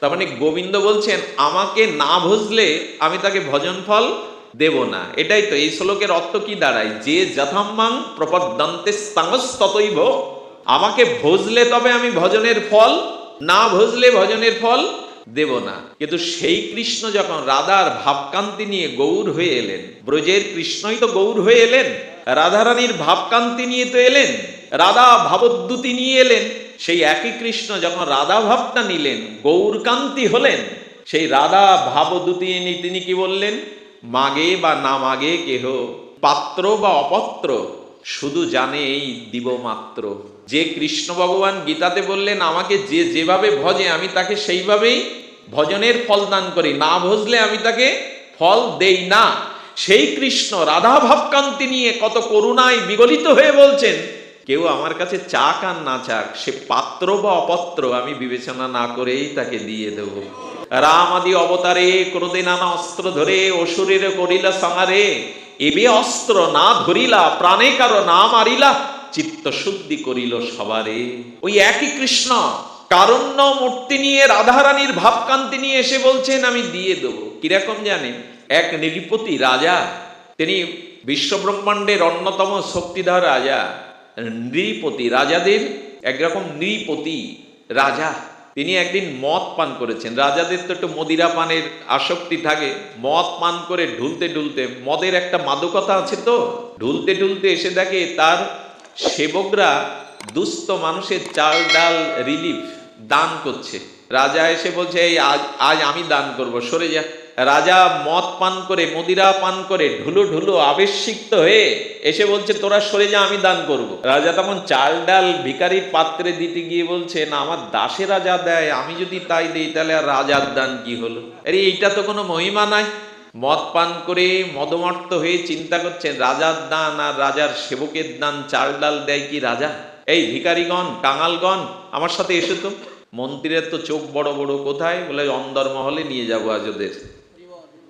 তার মানে গোবিন্দ বলছেন আমাকে না ভজলে আমি তাকে ভজন ফল দেব না। এটাই তো এই শ্লোকের অর্থ কি দাঁড়ায়, যে যথাম্মাং প্রপদ্যন্তে ততৈব, আমাকে ভজলে তবে আমি ভজনের ফল, না ভজলে ভজনের ফল দেব না। কিন্তু সেই কৃষ্ণ যখন রাধার ভাবকান্তি নিয়ে গৌর হয়ে এলেন, ব্রজের কৃষ্ণই তো গৌর হয়ে এলেন, রাধারানীর ভাবকান্তি নিয়ে তো এলেন, রাধা ভাবোদ্যুতি নিয়ে এলেন। সেই একই কৃষ্ণ যখন রাধা ভাবটা নিলেন, গৌরকান্তি হলেন, সেই রাধা ভাবদ্যুতি নিয়ে তিনি কি বললেন, মাগে বা না মাগে কেহ, পাত্র বা অপত্র, শুধু জানে এই দিব মাত্র। যে কৃষ্ণ ভগবান গীতাতে বললেন আমাকে যে যেভাবে ভজে আমি তাকে সেইভাবেই ভজনের ফল দান করি, না ভজলে আমি তাকে ফল দেই না। সেই কৃষ্ণ রাধা ভাবকান্তি নিয়ে কত করুণায় বিগলিত হয়ে বলছেন, কেউ আমার কাছে চাক আর না চাক, সে পাত্র বা অপত্র আমি বিবেচনা না করেই তাকে দিয়ে দেব। রাম আদি অবতারে ক্রোধে নানা অস্ত্র ধরে অসুরের করিলা সংহারে, এবে অস্ত্র না ধরিলা প্রাণে কারো না মারিলা, চিত্ত শুদ্ধি করিল সবারে। ওই একই কৃষ্ণ কারণ্য মূর্তি নিয়ে রাধারানীর ভাবকান্তি নিয়ে এসে বলছেন আমি দিয়ে দেবো। কিরকম জানেন, এক নৃপতি রাজা, তিনি বিশ্বব্রহ্মাণ্ডের অন্যতম শক্তিধর রাজা, নৃপতি, রাজাদের একরকম নৃপতি রাজা। তিনি একদিন মদ পান করেছেন। রাজাদের তো একটু মদিরা পানের আসক্তি থাকে। মদ পান করে ঢুলতে ঢুলতে, মদের একটা মাদকতা আছে তো, ঢুলতে ঢুলতে এসে দেখে তার সেবকরা দুস্থ মানুষের চাল ডাল রিলিফ দান করছে। রাজা এসে বলছে এই আজ আমি দান করব, সরে যা। রাজা মদ পান করে, মদিরা পান করে ঢুলো ঢুলো আবেশিক্ত হয়ে এসে বলছে তোরা সরে যা, আমি দান করব। রাজা তখন চাল ডাল ভিখারির পাত্রে দিতে গিয়ে বলছে না, আমার দাসেরা যা দেয় আমি যদি তাই দিই তাহলে আর রাজার দান কি হলো? আরে এইটা তো কোনো মহিমা নাই। মদ পান করে মদমত্ত হয়ে চিন্তা করছেন রাজার দান আর রাজার সেবকের দান চাল ডাল দেয় কি রাজা? এই ভিখারিগণ, কাঙালগণ আমার সাথে এসো তো। মন্ত্রীর তো চোখ বড় বড়, কোথায়? বলে অন্দরমহলে নিয়ে যাবো আজ ওদের।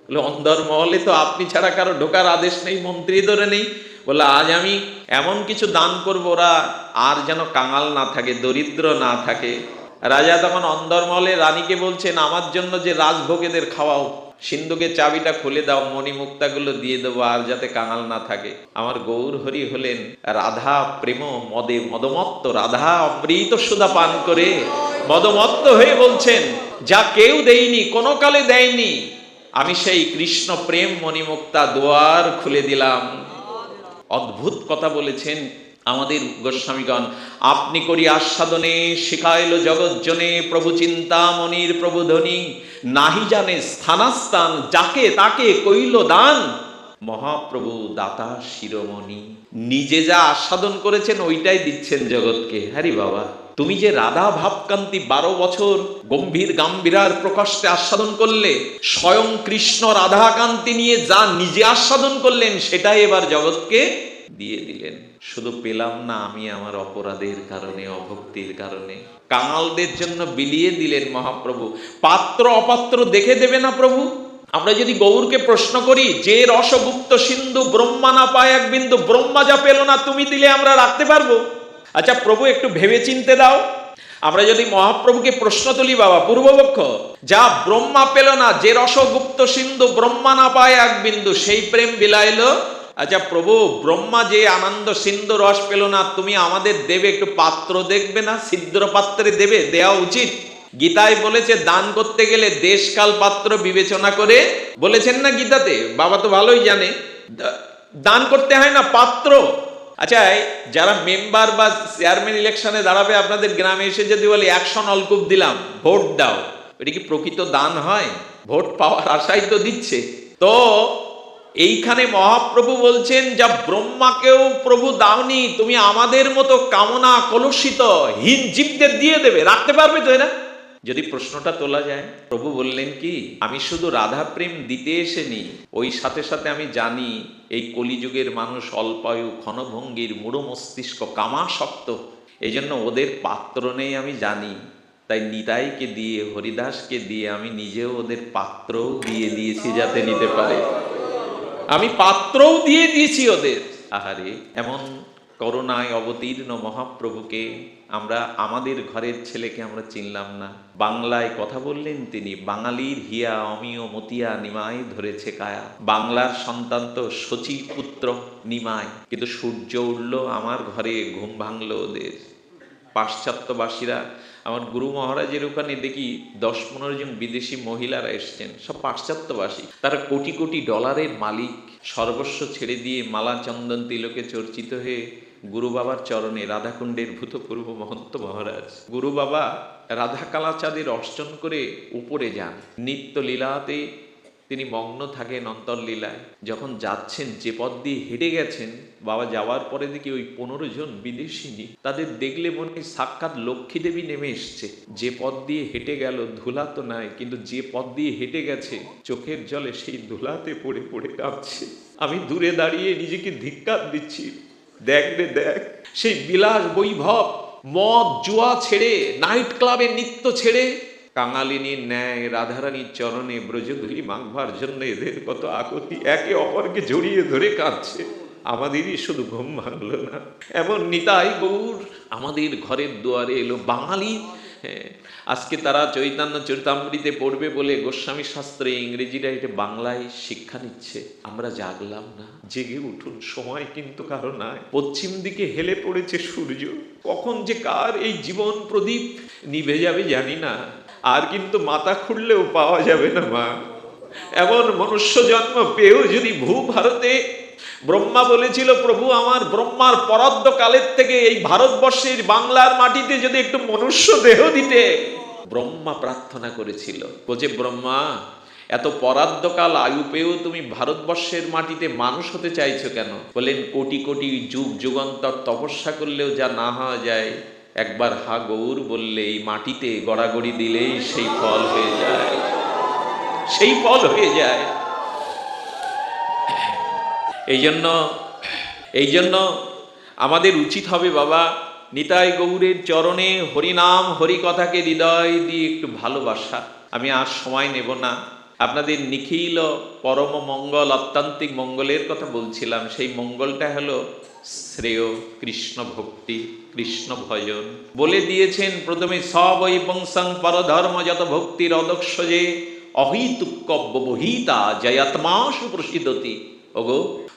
বলে অন্দরমহলে তো আপনি ছাড়া কারো ঢোকার আদেশ নেই, মন্ত্রী ধরে নেই। বলে আজ আমি এমন কিছু দান করবো ওরা আর যেন কাঙাল না থাকে, দরিদ্র না থাকে। রাজা তখন অন্দরমহলে রানীকে বলছেন আমার জন্য যে রাজভোগেদের খাওয়াও, সিন্ধুকের চাবিটা খুলে দাও, মণিমুক্তাগুলো দিয়ে দেবো, আর যাতে কাঙাল না থাকে। আমার গৌর হরি হলেন রাধা প্রেম মদে মদমত্ত, রাধা অমৃত সুধা পান করে মদমত্ত হয়ে বলছেন যা কেউ দেয়নি, কোনো কালে দেয়নি, আমি সেই কৃষ্ণ প্রেম মণিমুক্তা দুয়ার খুলে দিলাম। অদ্ভুত কথা বলেছেন আমাদের গোস্বামীগণ। আপনি করি আস্বাদনে শিখাইল জগৎজনে, প্রভু চিন্তা মনির প্রভু ধ্বনি, নাহি জানে স্থানাস্থান, যাকে তাকে কইল দান, মহাপ্রভু দাতা শিরোমণি। নিজে যা আস্বাদন করেছেন ওইটাই দিচ্ছেন জগৎকে। হ্যারি বাবা, তুমি যে রাধা ভাবকান্তি 12 বছর গম্ভীর গাম্ভীরার প্রকষ্টে আস্বাদন করলে, স্বয়ং কৃষ্ণ রাধাকান্তি নিয়ে যা নিজে আস্বাদন করলেন সেটাই এবার জগৎকে দিয়ে দিলেন। শুধু পেলাম না আমি আমার অপরাধের কারণে, অভক্তির কারণে। কাঙালদের জন্য বিলিয়ে দিলেন মহাপ্রভু। পাত্র অপাত্র দেখে দেবে না প্রভু? আমরা যদি গৌরকে প্রশ্ন করি যে রসগুপ্ত সিন্ধু ব্রহ্মা না পায় এক বিন্দু, ব্রহ্মা যা পেল না তুমি দিলে আমরা রাখতে পারবো? আচ্ছা প্রভু একটু ভেবে চিনতে দাও। আমরা যদি মহাপ্রভুকে প্রশ্ন তুলি, বাবা পূর্বপক্ষ, যা ব্রহ্মা পেল না, যে রসগুপ্ত সিন্ধু ব্রহ্মা না পায় এক বিন্দু, সেই প্রেম বিলাইলো। আচ্ছা প্রভু, ব্রহ্মা যে আনন্দ সিন্ধু রস পেল না, তুমি আমাদের দেবে, একটু পাত্র দেখবে না? ছিদ্র পাত্রে দেবে, দেওয়া উচিত। গীতায় বলেছে দান করতে গেলে দেশকাল পাত্র বিবেচনা করে, বলেছেন না গীতাতে? বাবা তো ভালোই জানে, দান করতে হয় না পাত্র। আচ্ছা যারা মেম্বার বা চেয়ারম্যান ইলেকশনে দাঁড়াবে আপনাদের গ্রামে, এসে যদি বলে 100 নলকূপ দিলাম, ভোট দাও, এটা কি প্রকৃত দান হয়? ভোট পাওয়ার আশাই তো দিচ্ছে। তো এইখানে মহাপ্রভু বলছেন যা ব্রহ্মাকেও প্রভু দাওনি, তুমি আমাদের মতো কামনা কলুষিত হীন জীবদের দিয়ে দেবে, রাখতে পারবে তো এরা? যদি প্রশ্নটা তোলা যায়, প্রভু বললেন কি আমি শুধু রাধা প্রেম দিতে এসেনি, ওই সাথে সাথে আমি জানি এই কলিযুগের মানুষ অল্পায়ু, ক্ষণভঙ্গির, মূঢ় মস্তিষ্ক, কামাসক্ত, এই জন্য ওদের পাত্র নেই আমি জানি। তাই নিতাইকে দিয়ে, হরিদাসকে দিয়ে আমি নিজেও ওদের পাত্রও দিয়ে দিয়েছি যাতে নিতে পারে। আমি পাত্রও দিয়ে দিয়েছি ওদের। আহারে, এমন করুণায় অবতীর্ণ মহাপ্রভুকে আমরা আমাদের ঘরের ছেলেকে আমরা চিনলাম না। বাংলায় কথা বললেন তিনি, বাঙালির হিয়া অমিয় মতিয়া নিমাই ধরেছে কায়া। বাংলার সন্তান তো শচী পুত্র নিমাই, কিন্তু সূর্য উঠল আমার ঘরে, ঘুম ভাঙল ওদের। পাশ্চাত্যবাসীরা, আমার গুরু মহারাজের ওখানে দেখি 10-15 জন বিদেশি মহিলারা এসছেন, সব পাশ্চাত্যবাসী। তারা কোটি কোটি ডলারের মালিক, সর্বস্ব ছেড়ে দিয়ে মালা চন্দন তিলকে চর্চিত হয়ে গুরু বাবার চরণে, রাধাকুণ্ডের ভূতপূর্ব মহন্ত মহারাজ গুরু বাবা রাধা কালাচাঁদের অর্চন করে উপরে যান। নিত্য লীলাতে তিনি মগ্ন থাকেন অন্তর্লীলায়। যখন যাচ্ছেন, যে পথ দিয়ে হেঁটে গেছেন, বাবা যাওয়ার পরে দেখি ওই 15 জন বিদেশিনী, তাদের দেখলে মনে হয় সাক্ষাৎ লক্ষ্মী দেবী নেমে এসছে। যে পথ দিয়ে হেঁটে গেল ধুলা তো নাই, কিন্তু যে পথ দিয়ে হেঁটে গেছে চোখের জলে সেই ধুলাতে পড়ে পড়ে কাঁদছে। আমি দূরে দাঁড়িয়ে নিজেকে ধিক্কার দিচ্ছি, দেখ রে দেখ, সেই বিলাস বৈভব, মদ জুয়া ছেড়ে, নাইট ক্লাবে নৃত্য ছেড়ে কাঙালিনীর ন্যায় রাধারানীর চরণে ব্রজধূলি মাখবার জন্য এদের কত আকুতি, একে অপরকে জড়িয়ে ধরে কাঁদছে। আমাদেরই শুধু ঘুম ভাঙল না। এমন নিতাই গৌর আমাদের ঘরের দুয়ারে এলো। বাঙালি, আজকে তারা চৈতন্য চরিতামৃতে পড়বে বলে গোস্বামী শাস্ত্রে ইংরেজিরা এটা বাংলায় শিক্ষা নিচ্ছে। আমরা জাগলাম না, জেগে উঠুন, সময় কিন্তু কারো নাই। পশ্চিম দিকে হেলে পড়েছে সূর্য, কখন যে কার এই জীবন প্রদীপ নিভে যাবে জানি না। আর কিন্তু মাথা খুললেও পাওয়া যাবে না মা। এমন মনুষ্য জন্ম পেয়েও যদি ভূভারতে, ব্রহ্মা বলেছিল প্রভু আমার ব্রহ্মার পরাদ্য কালের থেকে এই ভারতবর্ষের বাংলার মাটিতে যদি একটু মনুষ্য দেহ দিতে, ব্রহ্মা প্রার্থনা করেছিল, বলছে ব্রহ্মা এত পরাদ্যকাল আয়ু পেয়েও তুমি ভারতবর্ষের মাটিতে মানুষ হতে চাইছো কেন? বলেন কোটি কোটি যুগ যুগান্তর তপস্যা করলেও যা না হওয়া যায়, একবার হা গৌর বললে এই মাটিতে গড়াগড়ি দিলেই সেই ফল হয়ে যায়, সেই ফল হয়ে যায়। এই জন্য আমাদের উচিত হবে বাবা নিতাই গৌরের চরণে হরিনাম হরিকথাকে হৃদয় দিয়ে একটু ভালোবাসা। আমি আর সময় নেব না, আপনাদের নিখিল পরম মঙ্গল, অত্যান্তিক মঙ্গলের কথা বলছিলাম। সেই মঙ্গলটা হলো শ্রেয় কৃষ্ণ ভক্তি, কৃষ্ণ ভজন। বলে দিয়েছেন প্রথমে সবৈ বংশং পরধর্ম যত ভক্তির অদক্ষ যে অহিতুক্কব্যবহিতা জয়াত্মা সুপ্রসিদ্ধতি।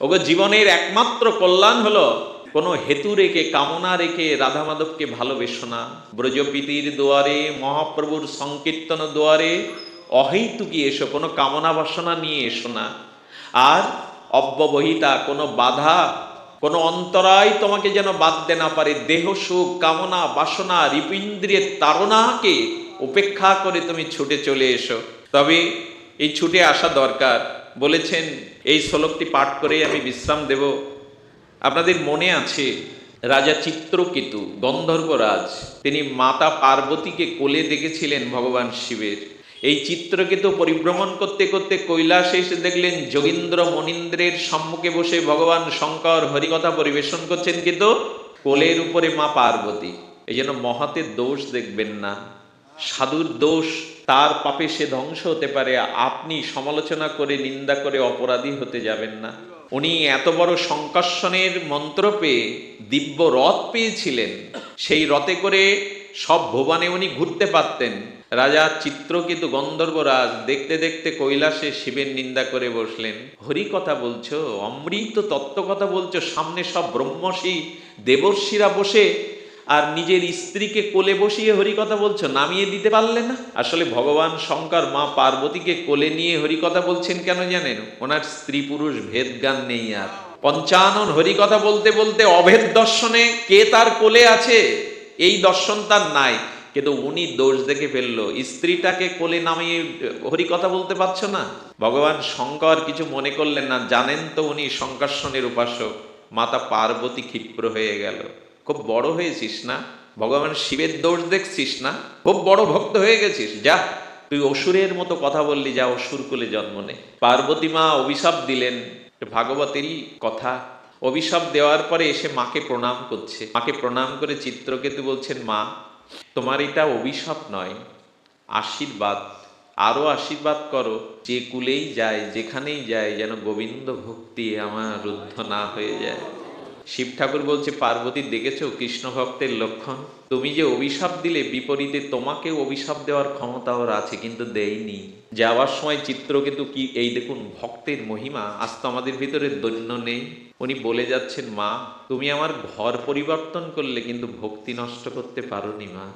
ওগো জীবনের একমাত্র কল্যাণ হলো কোনো হেতু রেখে, কামনা রেখে রাধা মাধবকে ভালোবেসো না। ব্রজপীতির দুয়ারে, মহাপ্রভুর সংকীর্তন দুয়ারে অহেতুকি এসো, কোনো কামনা বাসনা নিয়ে এসো না। আর অব্যবহিতা, কোনো বাধা, কোনো অন্তরায় তোমাকে যেন বাঁধতে না পারে। দেহ সুখ, কামনা বাসনা, হৃপিন্দ্রিয়ের তাড়নাকে উপেক্ষা করে তুমি ছুটে চলে এসো। তবে এই ছুটে আসা দরকার। বলেছেন, এই শ্লোকটি পাঠ করেই আমি বিশ্রাম দেব। আপনাদের মনে আছে রাজা চিত্রকেতু, গন্ধর্বরাজ, তিনি মাতা পার্বতীকে কোলে দেখেছিলেন ভগবান শিবের। এই চিত্রকেতু পরিভ্রমণ করতে করতে কৈলাসে এসে দেখলেন যোগীন্দ্র মনীন্দ্রের সম্মুখে বসে ভগবান শঙ্কর হরিকথা পরিবেশন করছেন, কিন্তু কোলের উপরে মা পার্বতী। এই জন্য মহাতের দোষ দেখবেন না, সাধুর দোষ, তার পাপে সে ধ্বংস হতে পারে। আপনি সমালোচনা করে, নিন্দা করে অপরাধী হতে যাবেন না। উনি এত বড় সংকর্ষণের মন্ত্র পেয়ে দিব্য রথ পেয়েছিলেন, সেই রথে করে সব ভুবনে উনি ঘুরতে পারতেন। রাজা চিত্রকেতু গন্ধর্বরাজ দেখতে দেখতে কৈলাসে শিবের নিন্দা করে বসলেন। হরি কথা বলছো, অমৃত তত্ত্ব কথা বলছো, সামনে সব ব্রহ্মর্ষি দেবর্ষিরা বসে, আর নিজের স্ত্রীকে কোলে বসিয়ে হরিকথা বলছো, নামিয়ে দিতে পারলে না? আসলে ভগবান শঙ্কর মা পার্বতীকে কোলে নিয়ে হরিকথা বলছেন কেন জানেন? ওনার স্ত্রী পুরুষ ভেদ জ্ঞান নেই। আর 55 হরিকথা বলতে বলতে অভেদ দর্শনে কে তার কোলে আছে এই দর্শন তার নাই, কিন্তু উনি দোষ দেখে ফেললো, স্ত্রীটাকে কোলে নামিয়ে হরিকথা বলতে পারছো না। ভগবান শঙ্কর কিছু মনে করলেন না, জানেন তো উনি শঙ্কর্ষণের উপাসক। মাতা পার্বতী ক্ষিপ্র হয়ে গেল, খুব বড় হয়েছিস না, ভগবান শিবের দোষ দেখছিস না, খুব বড় ভক্ত হয়ে গেছিস, যা তুই অসুরের মতো কথা বললি, যা অসুর কুলে জন্ম নে। পার্বতী মা অভিশাপ দিলেন, ভাগবতেরই কথা। অভিশাপ দেওয়ার পরে এসে মাকে প্রণাম করছে। মাকে প্রণাম করে চিত্রকেতু বলছেন, মা তোমার এটা অভিশাপ নয়, আশীর্বাদ। আরো আশীর্বাদ করো, যে কুলেই যায়, যেখানেই যায়, যেন গোবিন্দ ভক্তি আমার রুদ্ধ না হয়ে যায়। শিব ঠাকুর বলছে, পার্বতী দেখেছো কৃষ্ণ ভক্তের লক্ষণ? তুমি যে অভিশাপ দিলে, বিপরীতে তোমাকেও অভিশাপ দেওয়ার ক্ষমতা ওর আছে, কিন্তু দেয়নি। যাওয়ার সময় চিত্রকেতু কি, এই দেখুন ভক্তের মহিমা, আজ তো আমাদের ভিতরে দৈন্য নেই। উনি বলে যাচ্ছেন, মা তুমি আমার ঘর পরিবর্তন করলে, কিন্তু ভক্তি নষ্ট করতে পারোনি মা।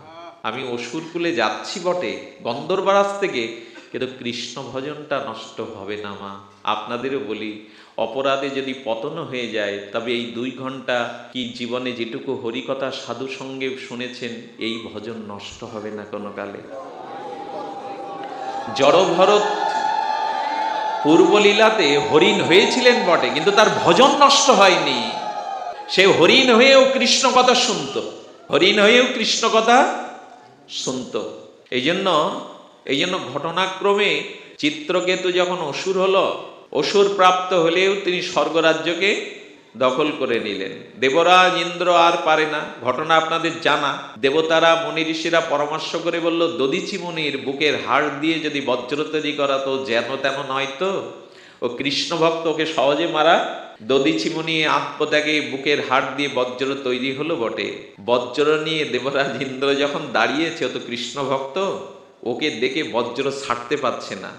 আমি অসুরকুলে যাচ্ছি বটে, গন্ধর্বরাজ থেকে, কিন্তু কৃষ্ণ ভজনটা নষ্ট হবে না মা। আপনাদেরও বলি, অপরাধে যদি পতন হয়ে যায়, তবে এই 2 ঘন্টা কি জীবনে যেটুকু হরিকথা সাধু সঙ্গে শুনেছেন, এই ভজন নষ্ট হবে না কোনো কালে। জড়ভরত পূর্বলীলাতে হরিণ হয়েছিলেন বটে, কিন্তু তার ভজন নষ্ট হয়নি। সে হরিণ হয়েও কৃষ্ণ কথা শুনত, হরিণ হয়েও কৃষ্ণ কথা শুনত। এই জন্য ঘটনাক্রমে চিত্রকেতু যখন অসুর হলো, অসুর প্রাপ্ত হলেও তিনি স্বর্গরাজ্যকে দখল করে নিলেন। দেবরাজ ইন্দ্র আর পারে না, ঘটনা আপনাদের জানা। দেবতারা মুনি ঋষিরা পরামর্শ করে বলল, দধিচি মুনির বুকের হাড় দিয়ে যদি বজ্র তৈরি করা, তো যেন তেন নয় তো, ও কৃষ্ণ ভক্ত, ওকে সহজে মারা। দধিচি মুনি আত্মত্যাগে বুকের হাড় দিয়ে বজ্র তৈরি হলো বটে। বজ্র নিয়ে দেবরাজ ইন্দ্র যখন দাঁড়িয়েছে, ও তো কৃষ্ণ ভক্ত, ওকে দেখে বজ্র ছাড়তে পারছে না।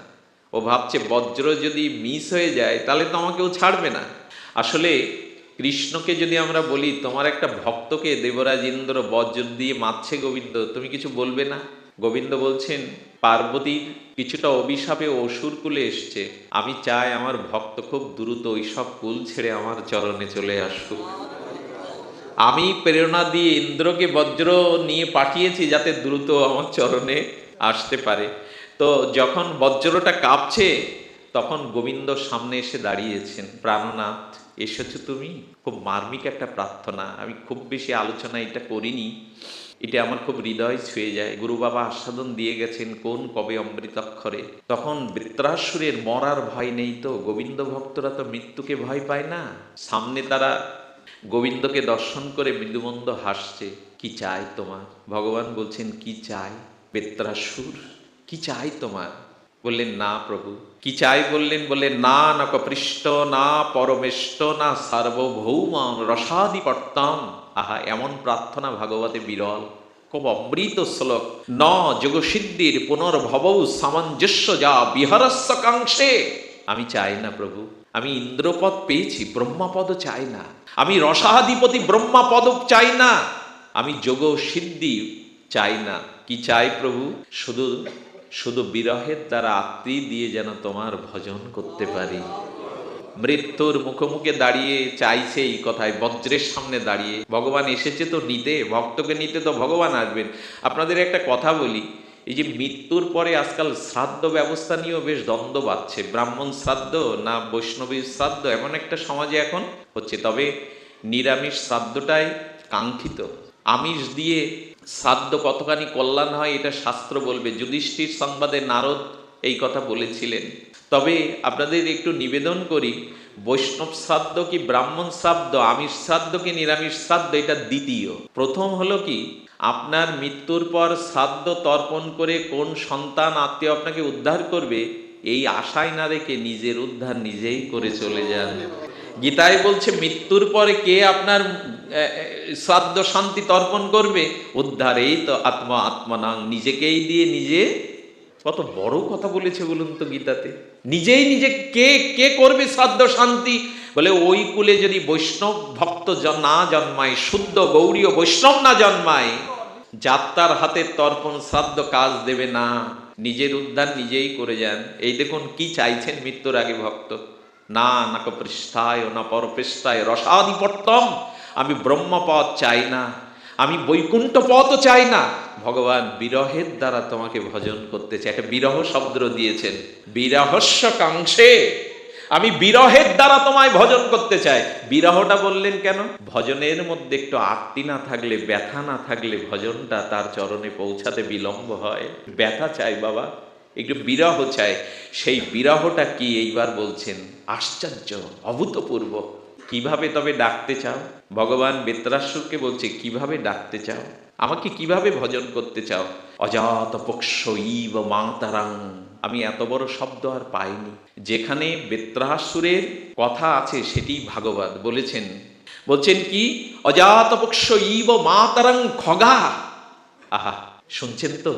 ও ভাবছে বজ্র যদি মিস হয়ে যায়, তাহলে তো আমাকেও ছাড়বে না। আসলে কৃষ্ণকে যদি আমরা বলি, তোমার একটা ভক্তকে দেবরাজ ইন্দ্র বজ্র দিয়ে মারছে গোবিন্দ, তুমি কিছু বলবে না? গোবিন্দ বলছেন, পার্বতীর কিছুটা অভিশাপে অসুর কুলে এসছে, আমি চাই আমার ভক্ত খুব দ্রুত ওই সব কুল ছেড়ে আমার চরণে চলে আসুক। আমি প্রেরণা দিয়ে ইন্দ্রকে বজ্র নিয়ে পাঠিয়েছি, যাতে দ্রুত আমার চরণে আসতে পারে। তো যখন বজ্রটা কাঁপছে, তখন গোবিন্দ সামনে এসে দাঁড়িয়েছেন। প্রাণনাথ, এসেছো তুমি? খুব মার্মিক একটা প্রার্থনা, আমি খুব বেশি আলোচনা এটা করিনি, এটা আমার খুব হৃদয় ছুঁয়ে যায়। গুরু বাবা আস্বাদন দিয়ে গেছেন, কোন কবে অমৃতাক্ষরে। তখন বৃত্রাসুরের মরার ভয় নেই তো, গোবিন্দ ভক্তরা তো মৃত্যুকে ভয় পায় না। সামনে তারা গোবিন্দকে দর্শন করে মৃদুমন্দ হাসছে। কি চাই তোমার? ভগবান বলছেন, কি চাই? বৃত্রাসুর, কি চাই তোমার? বললেন, না প্রভু। কি চাই বললেন? বললেন, না না কপৃষ্ট, না পরমেষ্ট, না সার্বভৌম রসাদিপট্টম। আহা, এমন প্রার্থনা ভাগবতে বিরল, খুব অমৃত শ্লোক। ন যোগসিদ্ধির পুনর্ভবৌ সামঞ্জস্য যা বিহারস্য কাংক্ষে। আমি চাই না প্রভু, আমি ইন্দ্রপদ পেয়েছি, ব্রহ্মাপদ চাই না। আমি রসাধিপতি ব্রহ্মাপদ চাই না। আমি যোগ সিদ্ধি চাই না। কি চাই প্রভু? শুধু শুধু বিরহের দ্বারা আত্মী দিয়ে যেন তোমার ভজন করতে পারি। মৃত্যুর মুখোমুখি দাঁড়িয়ে চাইছে এই কথায়, বজ্রের সামনে দাঁড়িয়ে। ভগবান এসেছে তো নিতে, ভক্তকে নিতে তো ভগবান আসবেন। আপনাদের একটা কথা বলি, এই যে মৃত্যুর পরে আজকাল শ্রাদ্ধ ব্যবস্থা নিয়েও বেশ দ্বন্দ্ব বাড়ছে। ব্রাহ্মণ শ্রাদ্ধ না বৈষ্ণবীর শ্রাদ্ধ, এমন একটা সমাজে এখন হচ্ছে। তবে নিরামিষ শ্রাদ্ধটাই কাঙ্ক্ষিত। আমিষ দিয়ে শ্রাদ্ধ কতখানি কল্যাণ হয়, এটা শাস্ত্র বলবে। যুধিষ্ঠির সংবাদে নারদ এই কথা বলেছিলেন। তবে আপনাদের একটু নিবেদন করি, বৈষ্ণব শ্রাদ্ধ কি ব্রাহ্মণ শ্রাদ্ধ, আমিষ শ্রাদ্ধ কি নিরামিষ শ্রাদ্ধ, এটা দ্বিতীয়। প্রথম হলো কি, আপনার মৃত্যুর পর শ্রাদ্ধ তর্পণ করে কোন সন্তান আত্মীয় আপনাকে উদ্ধার করবে, এই আশায় না রেখে নিজের উদ্ধার নিজেই করে চলে যান। গীতায় বলছে, মৃত্যুর পরে কে আপনার শ্রাদ্ধ শান্তি তর্পণ করবে? উদ্ধার এই তো আত্মনাং, নিজেকেই দিয়ে নিজে। কত বড় কথা বলেছে বলুন তো গীতাতে। নিজেই নিজে কে কে করবে শ্রাদ্ধ শান্তি? বলে, ওই কুলে যদি বৈষ্ণব ভক্ত না জন্মায়, শুদ্ধ গৌড়ীয় বৈষ্ণব না জন্মায়, যাত্রার হাতে তর্পণ শ্রাদ্ধ কাজ দেবে না। নিজের উদ্ধার নিজেই করে যান। এই দেখুন কি চাইছেন মৃত্যুর আগে ভক্ত, না নাক পৃষ্ঠায় না পরপৃষ্ঠায় রসাধিপট্টম। আমি ব্রহ্মপদ চাই না, আমি বৈকুণ্ঠ পথও চাই না। ভগবান বিরহের দ্বারা তোমাকে ভজন করতে চাই। একটা বিরহ শব্দ দিয়েছেন, বিরহস্য কাংক্ষে। আমি বিরহের দ্বারা তোমায় ভজন করতে চাই। বিরহটা বললেন কেন? ভজনের মধ্যে একটু আরতি না থাকলে, ব্যথা না থাকলে ভজনটা তার চরণে পৌঁছাতে বিলম্ব হয়। ব্যথা চাই বাবা, একটু বিরহ চাই। সেই বিরহটা কি এইবার বলছেন, আশ্চর্য, অভূতপূর্ব। কিভাবে তবে ডাকতে চাও? ভগবান বেত্রাসুরকে বলছে, কিভাবে ডাকতে চাও, আমাকে কিভাবে ভজন করতে চাও? অজাত পক্ষ ইব মাতারাং। আমি এত বড় শব্দ আর পাইনি। যেখানে বেত্রাসুরের কথা আছে সেটি ভাগবত বলেছেন, বলছেন কি, অজাতপক্ষ ইব মাতারং খগা। আহা, শুনছেন তো?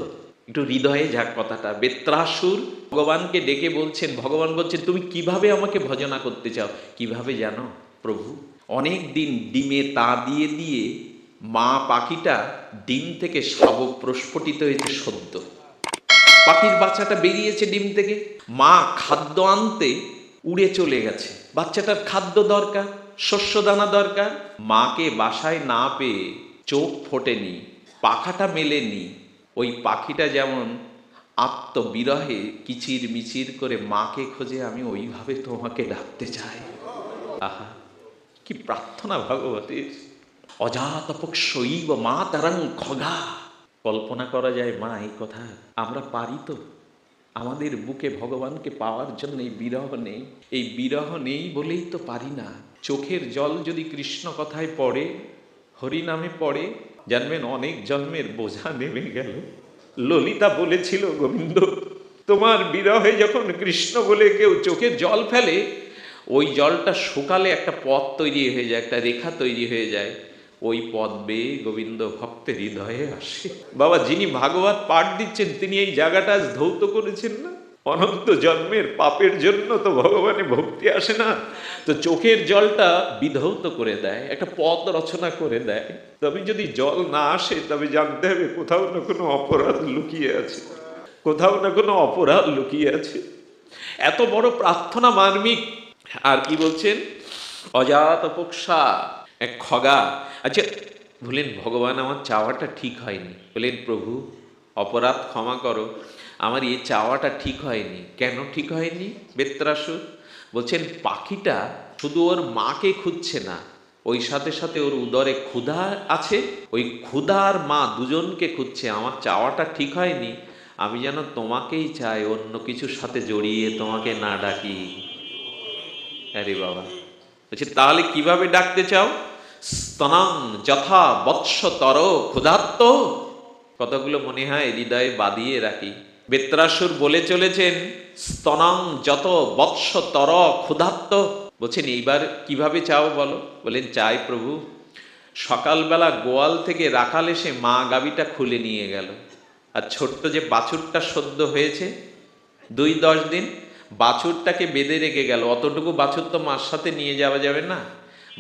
একটু হৃদয়ে যাক কথাটা। বেত্রাসুর ভগবানকে ডেকে বলছেন, ভগবান বলছেন তুমি কিভাবে আমাকে ভজনা করতে চাও? কিভাবে জানো প্রভু? অনেক দিন ডিমে তা দিয়ে দিয়ে মা পাখিটা ডিম থেকে শাবক প্রস্ফুটিত হয়েছে সদ্য। পাখির বাচ্চাটা বেরিয়েছে ডিম থেকে, মা খাদ্য আনতে উড়ে চলে গেছে। বাচ্চাটার খাদ্য দরকার, শস্য দানা দরকার। মাকে বাসায় না পেয়ে চোখ ফোটেনি, পাখাটা মেলেনি। ওই পাখিটা যেমন আত্মবিরহে কিচির মিচির করে মাকে খোঁজে, আমি ওইভাবে তোমাকে ডাকতে চাই। আহা, কি প্রার্থনা ভগবতীর! অজাতপক্ষৈব মাতরং খগা। কল্পনা করা যায় মা এই কথা? আমরা পারি তো? আমাদের বুকে ভগবানকে পাওয়ার জন্য এই বিরহ নেই। এই বিরহ নেই বলেই তো পারি না। চোখের জল যদি কৃষ্ণ কথায় পড়ে, হরি নামে পড়ে, জানবেন অনেক জন্মের বোঝা নেমে গেল। ললিতা বলেছিল, গোবিন্দ তোমার বিরহে যখন কৃষ্ণ বলে কেউ চোখের জল ফেলে, ওই জলটা শুকালে একটা পথ তৈরি হয়ে যায়, একটা রেখা তৈরি হয়ে যায়। ওই পথ বেয়ে গোবিন্দ ভক্তের হৃদয়ে আসে। বাবা, যিনি ভাগবত পাঠ দিচ্ছেন তিনি এই জায়গাটা আজ ধৌত করেছেন না? অনন্ত জন্মের পাপের জন্য তো ভগবানে ভক্তি আসে না, তো চোখের জলটা বিধৌত করে দেয়, একটা পথ রচনা করে দেয়। তবে যদি জল না আসে তবে জানতে হবে কোথাও না কোনো অপরাধ লুকিয়ে আছে, কোথাও না কোনো অপরাধ লুকিয়ে আছে। এত বড় প্রার্থনা মার্মিক। আর কি বলছেন? অজাতপক্ষা এক খগা। আচ্ছা, বলেন ভগবান আমার চাওয়াটা ঠিক হয়নি। বলেন প্রভু অপরাধ ক্ষমা করো, আমার এই চাওয়াটা ঠিক হয়নি। কেন ঠিক হয়নি? বেত্রাসুর বলছেন পাখিটা শুধু ওর মাকে খুঁজছে না, ওই সাথে সাথে ওর উদরে ক্ষুধা আছে, ওই ক্ষুধা আর মা দুজনকে খুঁজছে। আমার চাওয়াটা ঠিক হয়নি, আমি যেন তোমাকেই চাই, অন্য কিছুর সাথে জড়িয়ে তোমাকে না ডাকি। আরে বাবা, বলছে তাহলে কিভাবে ডাকতে চাও? স্তনাং যথা বৎসতর ক্ষুধার্ত। কতগুলো মনে হয় হৃদয়ে বাঁধিয়ে রাখি। বেত্রাসুর বলে চলেছেন স্তনাং যত বৎসতর ক্ষুধার্ত। বলছেন এইবার কিভাবে চাও বলো? বলেন চাই প্রভু, সকালবেলা গোয়াল থেকে রাখাল এসে মা গাভীটা খুলে নিয়ে গেল, আর ছোট্ট যে বাছুরটা সদ্য হয়েছে 2-10 দিন, বাছুরটাকে বেঁধে রেখে গেল। অতটুকু বাছুর তো মার সাথে নিয়ে যাওয়া যাবে না।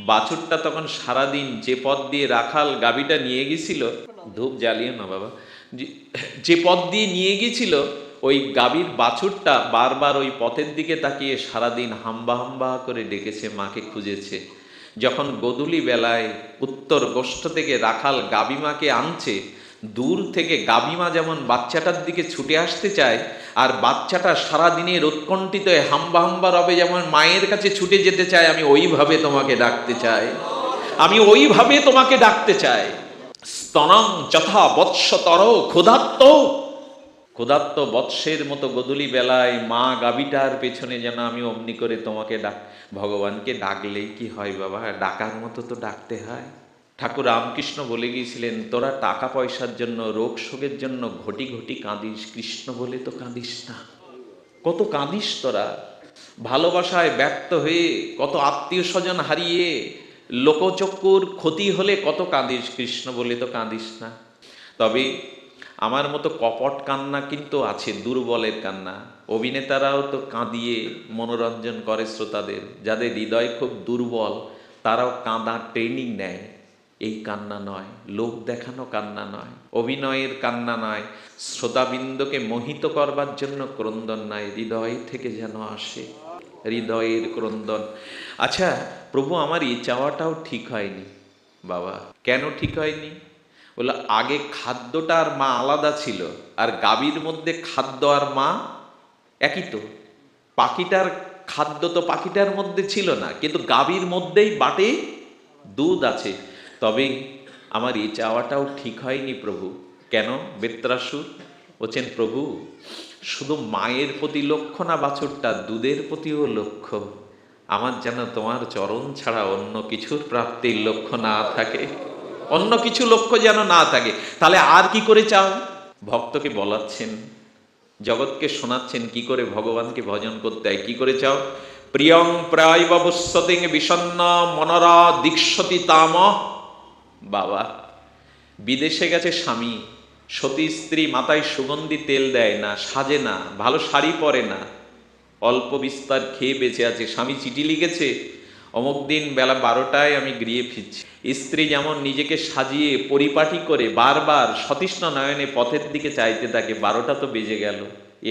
বাছুরটা তখন সারাদিন যে পথ দিয়ে রাখাল গাভীটা নিয়ে গেছিল, ধূপ জ্বালিয়ে না বাবা, যে পথ দিয়ে নিয়ে গেছিল, ওই গাভীর বাছুরটা বারবার ওই পথের দিকে তাকিয়ে সারাদিন হাম্বা হাম্বা করে ডেকেছে, মাকে খুঁজেছে। যখন গোধূলি বেলায় উত্তর গোষ্ঠ থেকে রাখাল গাভীমাকে আনছে, দূর থেকে গাভীমা যেমন বাচ্চাটার দিকে ছুটে আসতে চায়, আর বাচ্চাটা সারাদিনের উৎকণ্ঠিত হাম্বা হাম্বা রবে যেমন মায়ের কাছে ছুটে যেতে চায়, আমি ওইভাবে তোমাকে ডাকতে চাই, আমি ওইভাবে তোমাকে ডাকতে চাই। স্তনং যথা বৎসতর ক্ষুধার্ত। ক্ষুধার্ত বৎসের মতো গোধূলি বেলায় মা গাভীটার পেছনে যেন আমি অমনি করে তোমাকে ডাক। ভগবানকে ডাকলেই কি হয় বাবা? ডাকার মতো তো ডাকতে হয়। ঠাকুর রামকৃষ্ণ বলে গিয়েছিলেন, তোরা টাকা পয়সার জন্য, রোগ শোকের জন্য ঘটি ঘটি কাঁদিস, কৃষ্ণ বলে তো কাঁদিস না। কত কাঁদিস তোরা, ভালোবাসায় ব্যর্থ হয়ে, কত আত্মীয় স্বজন হারিয়ে, লোকচক্ষুর ক্ষতি হলে কত কাঁদিস, কৃষ্ণ বলে তো কাঁদিস না। তবে আমার মতো কপট কান্না কিন্তু আছে, দুর্বলের কান্না। অভিনেতারাও তো কাঁদিয়ে মনোরঞ্জন করে শ্রোতাদের। যাদের হৃদয় খুব দুর্বল তারাও কাঁদা ট্রেনিং নেয়। এই কান্না নয়, লোক দেখানো কান্না নয়, অভিনয়ের কান্না নয়, শ্রোতাবৃন্দকে মোহিত করবার জন্য ক্রন্দন নয়, হৃদয় থেকে যেন আসে, হৃদয়ের ক্রন্দন। আচ্ছা প্রভু, আমার এই চাওয়াটাও ঠিক হয়নি। বাবা কেন ঠিক হয়নি? বলে আগে খাদ্যটা আর মা আলাদা ছিল, আর গাভীর মধ্যে খাদ্য আর মা একই তো। পাখিটার খাদ্য তো পাখিটার মধ্যে ছিল না, কিন্তু গাভীর মধ্যেই বাটে দুধ আছে। তবে আমার এই চাওয়াটাও ঠিক হয়নি প্রভু। কেন? বেত্রাসুর বলছেন প্রভু শুধু মায়ের প্রতি লক্ষ্য না বাছুরটা, দুধের প্রতিও লক্ষ্য। আমার যেন তোমার চরণ ছাড়া অন্য কিছুর প্রাপ্তির লক্ষ্য না থাকে, অন্য কিছু লক্ষ্য যেন না থাকে। তাহলে আর কি করে চাও? ভক্তকে বলাচ্ছেন, জগৎকে শোনাচ্ছেন কি করে ভগবানকে ভজন করতে হয়। কি করে চাও? প্রিয়ং প্রায়ব বুස්සতিং বিষণ্ণ মনরা দীক্ষতি তাম। বাবা, বিদেশে গেছে স্বামী, সতী স্ত্রী মাথায় সুগন্ধি তেল দেয় না, সাজে না, ভালো শাড়ি পরে না, অল্প বিস্তার খেয়ে বেঁচে আছে। স্বামী চিঠি লিখেছে, অমুক দিন বেলা 12টায় আমি গৃহে ফিরছি। স্ত্রী যেমন নিজেকে সাজিয়ে পরিপাটি করে বারবার সতৃষ্ণ নয়নে পথের দিকে চাইতে থাকে, 12টা তো বেজে গেল,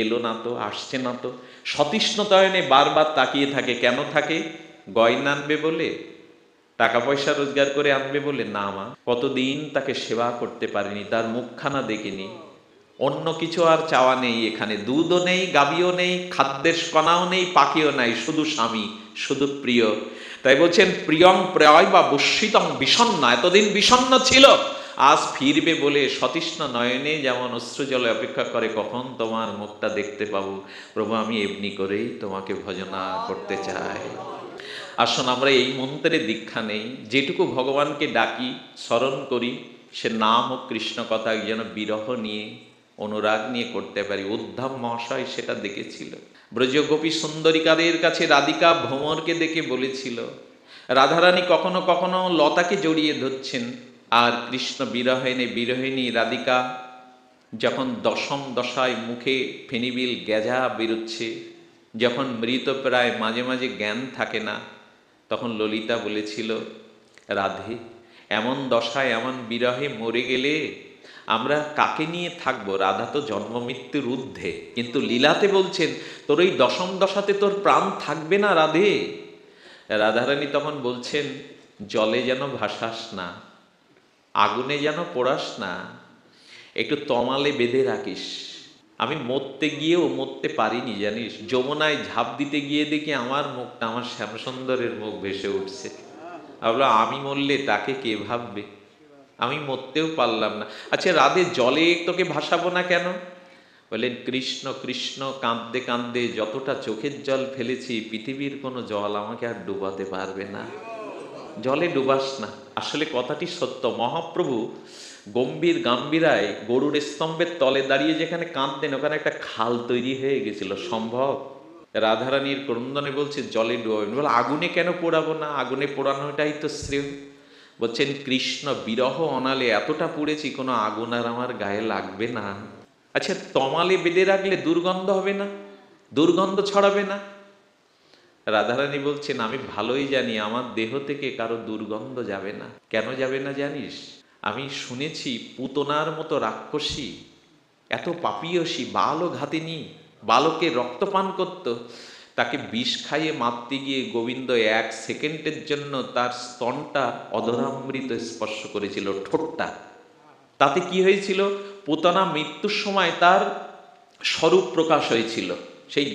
এলো না তো, আসছে না তো, সতৃষ্ণ নয়নে বারবার তাকিয়ে থাকে। কেন থাকে? গয়না আনবে বলে, টাকা পয়সা রোজগার করে আনবে বলে? না মা, কতদিন তাকে সেবা করতে পারিনি, তার মুখখানা দেখিনি। অন্য কিছু আর চাওয়া নেই এখানে, দুধও নেই, গাবিও নেই, খাদ্যের কণাও নেই, পাখিও নাই, শুধু স্বামী, শুধু প্রিয়। তাই বলছেন প্রিয়ং প্রায় বা বর্ষিতং বিষণ্ণ, এতদিন বিষণ্ণ ছিল, আজ ফিরবে বলে সতৃষ্ণ নয়নে যেমন অশ্রুজলে অপেক্ষা করে কখন তোমার মুখটা দেখতে পাবো। প্রভু, আমি এমনি করেই তোমাকে ভজনা করতে চাই। আসুন আমরা এই মন্ত্রে দীক্ষা নেই, যেটুকু ভগবানকে ডাকি, স্মরণ করি, সে নাম ও কৃষ্ণ কথা যেন বিরহ নিয়ে, অনুরাগ নিয়ে করতে পারি। উদ্ধব মহাশয় সেটা দেখেছিল। ব্রজগোপী সুন্দরিকাদের কাছে রাধিকা ভ্রমরকে দেখে বলেছিল, রাধারানী কখনো কখনো লতাকে জড়িয়ে ধরছেন, আর কৃষ্ণ বিরহিণী রাধিকা যখন দশম দশায় মুখে ফেনিবিল গেঁজা বেরোচ্ছে, যখন মৃতপ্রায় মাঝে মাঝে জ্ঞান থাকে না, তখন ললিতা বলেছিল, রাধে, এমন দশায় এমন বিরহে মরে গেলে আমরা কাকে নিয়ে থাকবো? রাধা তো জন্ম মৃত্যুর ঊর্ধ্বে, কিন্তু লীলাতে বলছেন তোর ওই দশম দশাতে তোর প্রাণ থাকবে না রাধে। রাধারানী তখন বলছেন, জলে যেন ভাসাস না, আগুনে যেন পোড়াস না, একটু তমালে বেঁধে রাখিস। আমি মরতে গিয়েও মরতে পারিনি জানিস, যমুনায় ঝাঁপ দিতে গিয়ে দেখি আমার মুখটা, আমার শ্যামসুন্দরের মুখ ভেসে উঠছে। ভাবলাম আমি মরলে তাকে কে ভাববে, আমি মরতেও পারলাম না। আচ্ছা রাধে, জলে তোকে ভাসাবো না কেন? বললেন, কৃষ্ণ কৃষ্ণ কাঁদতে কাঁদতে যতটা চোখের জল ফেলেছি, পৃথিবীর কোনো জল আমাকে আর ডুবাতে পারবে না, জলে ডুবাস না। আসলে কথাটি সত্য। মহাপ্রভু গম্ভীর গাম্ভীরায় গরুর স্তম্ভের তলে দাঁড়িয়ে যেখানে কাঁদতেন, ওখানে একটা খাল তৈরি হয়ে গেছিল, সম্ভব? রাধারানীর ক্রন্দনে বলছে জলে ডুবাবেন, বলে আগুনে কেন পোড়াবো না, আগুনে পোড়ানোটাই তো শ্রেয়। বলছেন কৃষ্ণ বিরহ অনালে এতটা পুড়েছি, কোনো আগুন আর আমার গায়ে লাগবে না। আচ্ছা তমালে বেঁধে রাখলে দুর্গন্ধ হবে না, দুর্গন্ধ ছড়াবে না? রাধারানী বলছেন, আমি ভালোই জানি আমার দেহ থেকে কারো দুর্গন্ধ যাবে না। কেন যাবে না জানিস? আমি শুনেছি পুতনার মতো রাক্ষসী, এত পাপীয়সী, বালও ঘাতিনি, বালকে রক্তপান করত, তাকে বিষ খাইয়ে মারতে গিয়ে গোবিন্দ 1 সেকেন্ডের জন্য তার স্তনটা অধরামৃত স্পর্শ করেছিল, ঠোঁটটা। তাতে কি হয়েছিল? পুতনা মৃত্যুর সময় তার স্বরূপ প্রকাশ হয়েছিল। সেই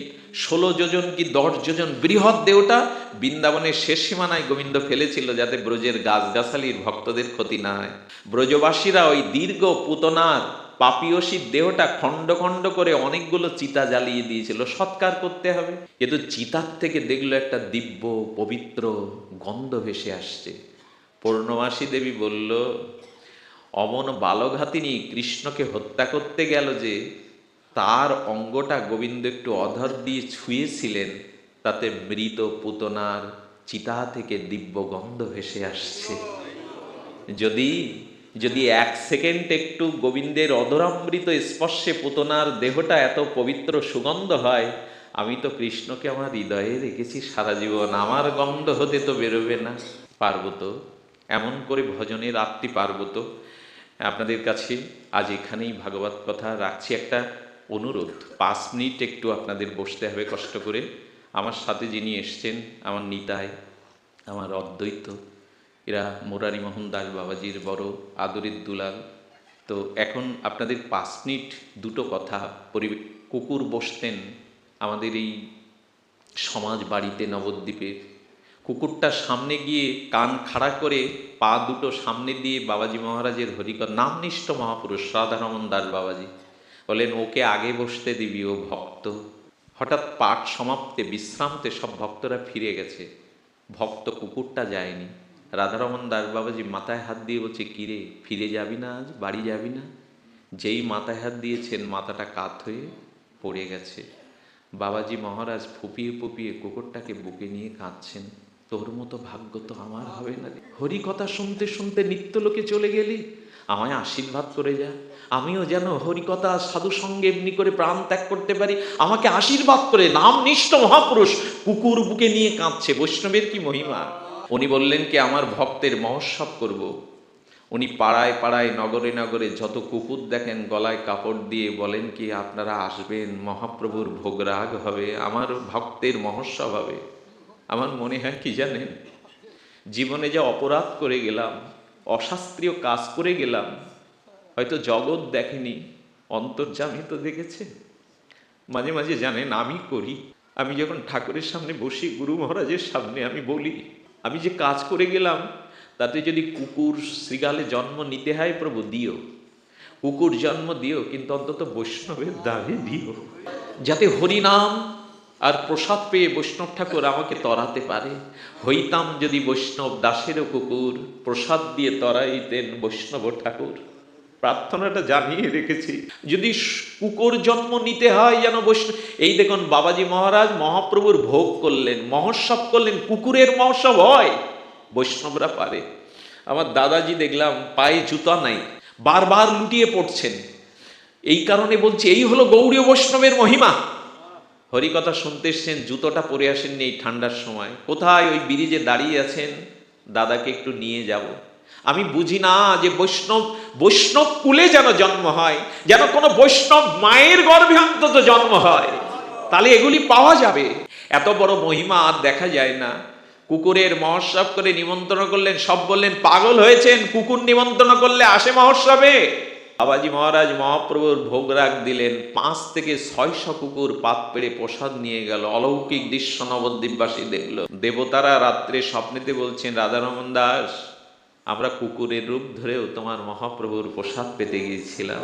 16 যোজন কি 10 যোজন বৃহৎ দেহটা বৃন্দাবনের শেষ সীমানায় গোবিন্দ ফেলেছিল, যাতে ব্রজের গাছগাছালির ভক্তদের ক্ষতি না হয়। ব্রজবাসীরা ওই দীর্ঘ পুতনার পাপীয়সীর দেহটা খণ্ড খণ্ড করে অনেকগুলো চিতা জ্বালিয়ে দিয়েছিল, সৎকার করতে হবে। কিন্তু চিতার থেকে দেখলো একটা দিব্য পবিত্র গন্ধ ভেসে আসছে। পূর্ণমাসী দেবী বলল, অমন বালঘাতিনী কৃষ্ণকে হত্যা করতে গেল যে, তার অঙ্গটা গোবিন্দ একটু অধর দিয়ে ছুঁয়েছিলেন, তাতে মৃত পুতনার চিতা থেকে দিব্য গন্ধ ভেসে আসছে। যদি যদি 1 সেকেন্ড একটু গোবিন্দের অধরামৃত স্পর্শে পুতনার দেহটা এত পবিত্র সুগন্ধ হয়, আমি তো কৃষ্ণকে আমার হৃদয়ে রেখেছি সারা জীবন, আমার গন্ধ হতে তো বেরোবে না। পারব তো এমন করে ভজনের আত্মি, পারব তো? আপনাদের কাছে আজ এখানেই ভাগবত কথা রাখছি। একটা অনুরোধ, 5 মিনিট একটু আপনাদের বসতে হবে কষ্ট করে। আমার সাথে যিনি এসছেন, আমার নিতাই, আমার অদ্বৈত, এরা মুরারি মোহন দাস বাবাজির বড় আদরের দুলাল। তো এখন আপনাদের 5 মিনিট দুটো কথা। কুকুর বসতেন আমাদের এই সমাজ বাড়িতে নবদ্বীপের। কুকুরটার সামনে গিয়ে কান খাড়া করে পা দুটো সামনে দিয়ে বাবাজি মহারাজের হরিকথা, নামনিষ্ঠ মহাপুরুষ রাধারমণ দাস বাবাজি বলেন, ওকে আগে বসতে দিবি, ও ভক্ত। হঠাৎ পাঠ সমাপ্তে বিশ্রামতে সব ভক্তরা ফিরে গেছে, ভক্ত কুকুরটা যায়নি। রাধারমণ দাস বাবাজি মাথায় হাত দিয়ে বলছে, কিরে ফিরে যাবি না আজ, বাড়ি যাবি না? যেই মাথায় হাত দিয়েছেন, মাথাটা কাত হয়ে পড়ে গেছে। বাবাজি মহারাজ ফুপিয়ে ফুপিয়ে কুকুরটাকে বুকে নিয়ে কাঁদছেন, তোর মতো ভাগ্য তো আমার হবে না রে। হরি কথা শুনতে শুনতে নিত্যলোকে চলে গেলি, আমায় আশীর্বাদ করে যা, আমিও যেন হরিকথা সাধু সঙ্গে এমনি করে প্রাণ ত্যাগ করতে পারি, আমাকে আশীর্বাদ করে। নাম নিষ্ঠ মহাপুরুষ কুকুর বুকে নিয়ে কাঁদছে, বৈষ্ণবের কি মহিমা। উনি বললেন কি আমার ভক্তের মহোৎসব করব। উনি পাড়ায় পাড়ায় নগরে নগরে যত কুকুর দেখেন গলায় কাপড় দিয়ে বলেন কি আপনারা আসবেন, মহাপ্রভুর ভোগরাগ হবে, আমার ভক্তের মহোৎসব হবে। আমার মনে হয় কি জানেন, জীবনে যে অপরাধ করে গেলাম, অশাস্ত্রীয় কাজ করে গেলাম, হয়তো জগৎ দেখেনি, অন্তর্যামী তো দেখেছে। মাঝে মাঝে জানেন আমি করি, আমি যখন ঠাকুরের সামনে বসি, গুরু মহারাজের সামনে আমি বলি আমি যে কাজ করে গেলাম, তাতে যদি কুকুর শ্রীগালে জন্ম নিতে হয় প্রভু দিও, কুকুর জন্ম দিও, কিন্তু অন্তত বৈষ্ণবের দাগে দিও, যাতে হরিনাম আর প্রসাদ পেয়ে বৈষ্ণব ঠাকুর আমাকে তরাতে পারে। হইতাম যদি বৈষ্ণব দাসেরও কুকুর, প্রসাদ দিয়ে তরাইতেন বৈষ্ণব ঠাকুর। প্রার্থনাটা জানিয়ে রেখেছি, যদি কুকুর জন্ম নিতে হয় যেন বৈষ্ণব। এই দেখুন বাবাজি মহারাজ মহাপ্রভুর ভোগ করলেন, মহোৎসব করলেন, কুকুরের মহোৎসব হয়, বৈষ্ণবরা পারে। আমার দাদাজি দেখলাম পায়ে জুতা নাই, বারবার লুটিয়ে পড়ছেন। এই কারণে বলছি এই হলো গৌড়ীয় বৈষ্ণবের মহিমা। হরিকথা শুনতে এসছেন, জুতোটা পরে আসেননি এই ঠান্ডার সময়, কোথায় ওই ব্রিজে দাঁড়িয়ে আছেন, দাদাকে একটু নিয়ে যাব। আমি বুঝি না যে বৈষ্ণব কুলে যেন জন্ম হয়, যেন কোনো বৈষ্ণব মায়ের গর্ভে অন্তত জন্ম হয়, তাহলে এগুলি পাওয়া যাবে। এত বড় মহিমা আর দেখা যায় না। কুকুরের মহোৎসব করে নিমন্ত্রণ করলেন, সব বললেন পাগল হয়েছেন, কুকুর নিমন্ত্রণ করলে আসে মহোৎসবে। বাবাজি মহারাজ মহাপ্রভুর ভোগরাগ দিলেন, 5 থেকে 600 কুকুর পাত পেড়ে প্রসাদ নিয়ে গেল। অলৌকিক দৃশ্য নবদ্বীপবাসী দেখলো। দেবতারা রাত্রে স্বপ্নেতে বলছেন, রাধারমন দাস আমরা কুকুরের রূপ ধরেও তোমার মহাপ্রভুর প্রসাদ পেতে গিয়েছিলাম।